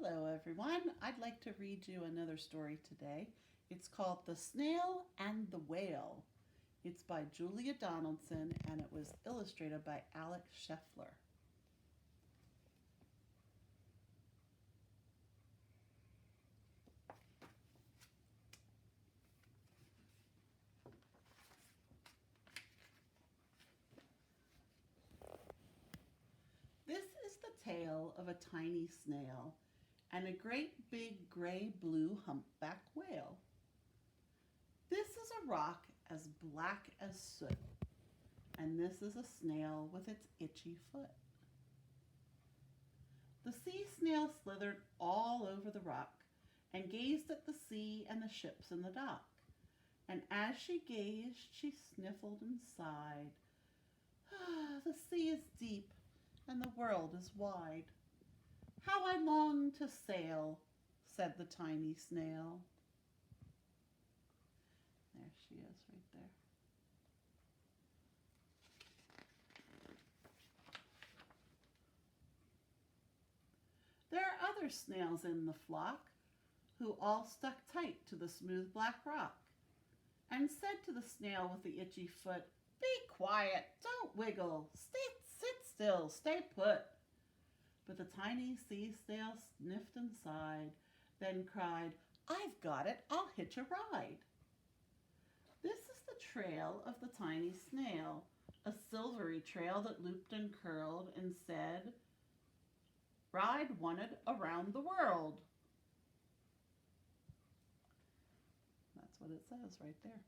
Hello, everyone. I'd like to read you another story today. It's called The Snail and the Whale. It's by Julia Donaldson and it was illustrated by Alex Scheffler. This is the tale of a tiny snail and a great big gray-blue humpback whale. This is a rock as black as soot, and this is a snail with its itchy foot. The sea snail slithered all over the rock and gazed at the sea and the ships in the dock. And as she gazed, she sniffled and sighed. Ah, the sea is deep and the world is wide. How I long to sail, said the tiny snail. There she is right there. There are other snails in the flock who all stuck tight to the smooth black rock and said to the snail with the itchy foot, "Be quiet, don't wiggle, sit still, stay put." But the tiny sea snail sniffed and sighed, then cried, "I've got it, I'll hitch a ride." This is the trail of the tiny snail, a silvery trail that looped and curled and said, "Ride wanted around the world." That's what it says right there.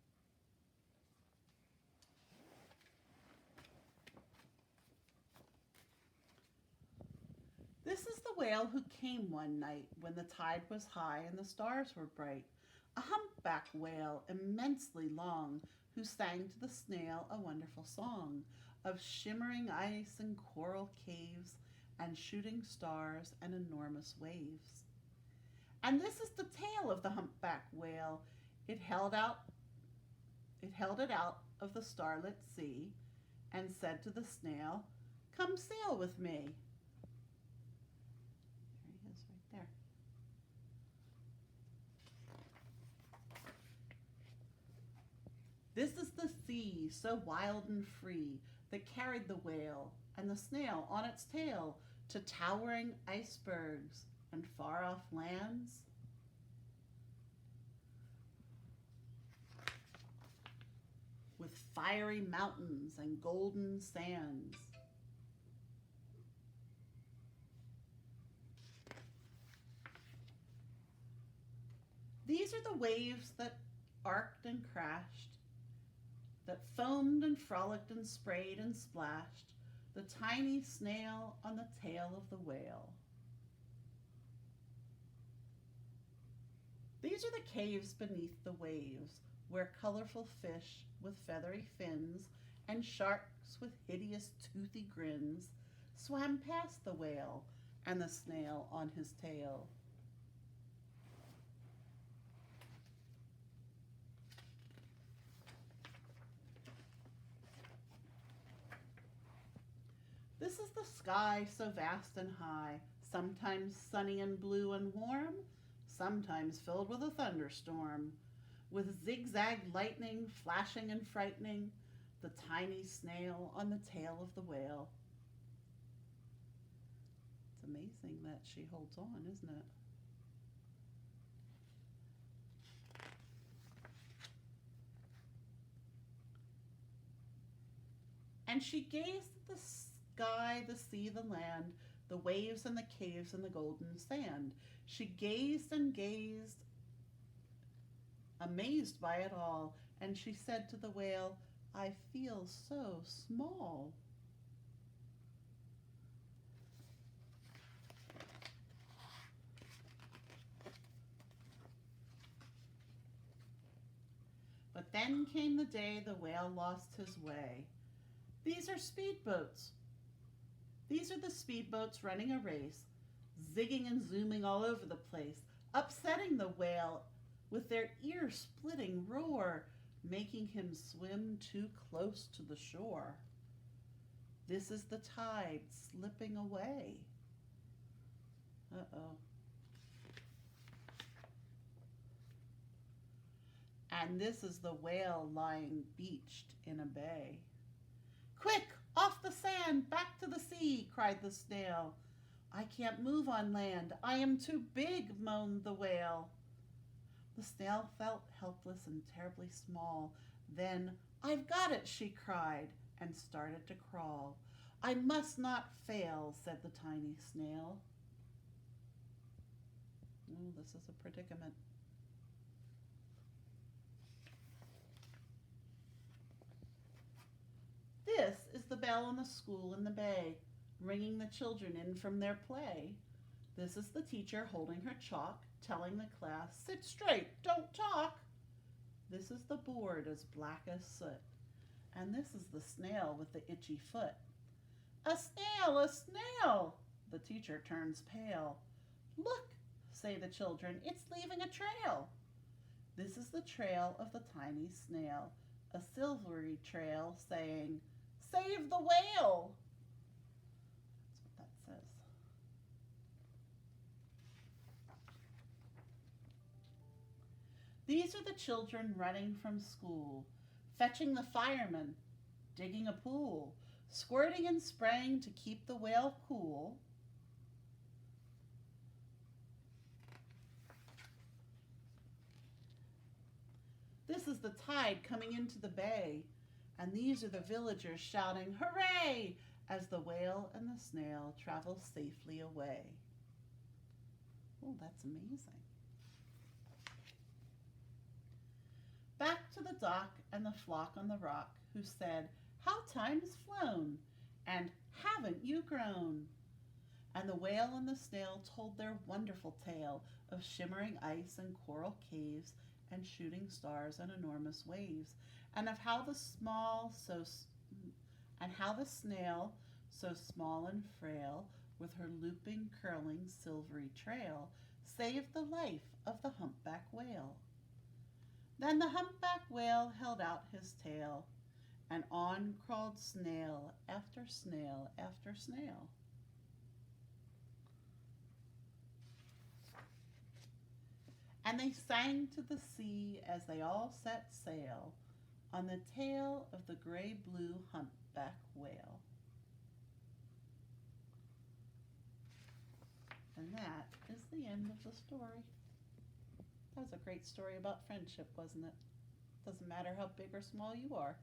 This is the whale who came one night when the tide was high and the stars were bright. A humpback whale, immensely long, who sang to the snail a wonderful song of shimmering ice and coral caves and shooting stars and enormous waves. And this is the tail of the humpback whale. It held it out of the starlit sea and said to the snail, "Come sail with me." There he is right there. This is the sea, so wild and free, that carried the whale and the snail on its tail to towering icebergs and far-off lands. With fiery mountains and golden sands. These are the waves that arced and crashed, that foamed and frolicked and sprayed and splashed the tiny snail on the tail of the whale. These are the caves beneath the waves, where colorful fish with feathery fins and sharks with hideous toothy grins swam past the whale and the snail on his tail. This is the sky so vast and high, sometimes sunny and blue and warm, sometimes filled with a thunderstorm, with zigzag lightning flashing and frightening the tiny snail on the tail of the whale. It's amazing that she holds on, isn't it? And she gazed at the sky, the sea, the land, the waves and the caves and the golden sand. She gazed and gazed, amazed by it all, and she said to the whale, "I feel so small." But then came the day the whale lost his way. These are speedboats. These are the speedboats running a race, zigging and zooming all over the place, upsetting the whale with their ear-splitting roar, making him swim too close to the shore. This is the tide slipping away. Uh-oh. And this is the whale lying beached in a bay. Quick, off the sand, back to the sea, cried the snail. I can't move on land, I am too big, moaned the whale. The snail felt helpless and terribly small. Then, I've got it, she cried, and started to crawl. I must not fail, said the tiny snail. Oh, this is a predicament. This is the bell on the school in the bay, ringing the children in from their play. This is the teacher holding her chalk, telling the class, sit straight, don't talk. This is the board as black as soot, and this is the snail with the itchy foot. A snail, a snail! The teacher turns pale. Look, say the children, it's leaving a trail. This is the trail of the tiny snail, a silvery trail saying, save the whale! That's what that says. These are the children running from school, fetching the fireman, digging a pool, squirting and spraying to keep the whale cool. This is the tide coming into the bay, and these are the villagers shouting, hooray, as the whale and the snail travel safely away. Oh, that's amazing. Back to the dock and the flock on the rock, who said, how time's flown, and haven't you grown? And the whale and the snail told their wonderful tale of shimmering ice and coral caves and shooting stars and enormous waves, and of how the snail, so small and frail, with her looping, curling, silvery trail, saved the life of the humpback whale. Then the humpback whale held out his tail, and on crawled snail after snail after snail. And they sang to the sea as they all set sail on the tail of the gray-blue humpback whale. And that is the end of the story. That was a great story about friendship, wasn't it? Doesn't matter how big or small you are.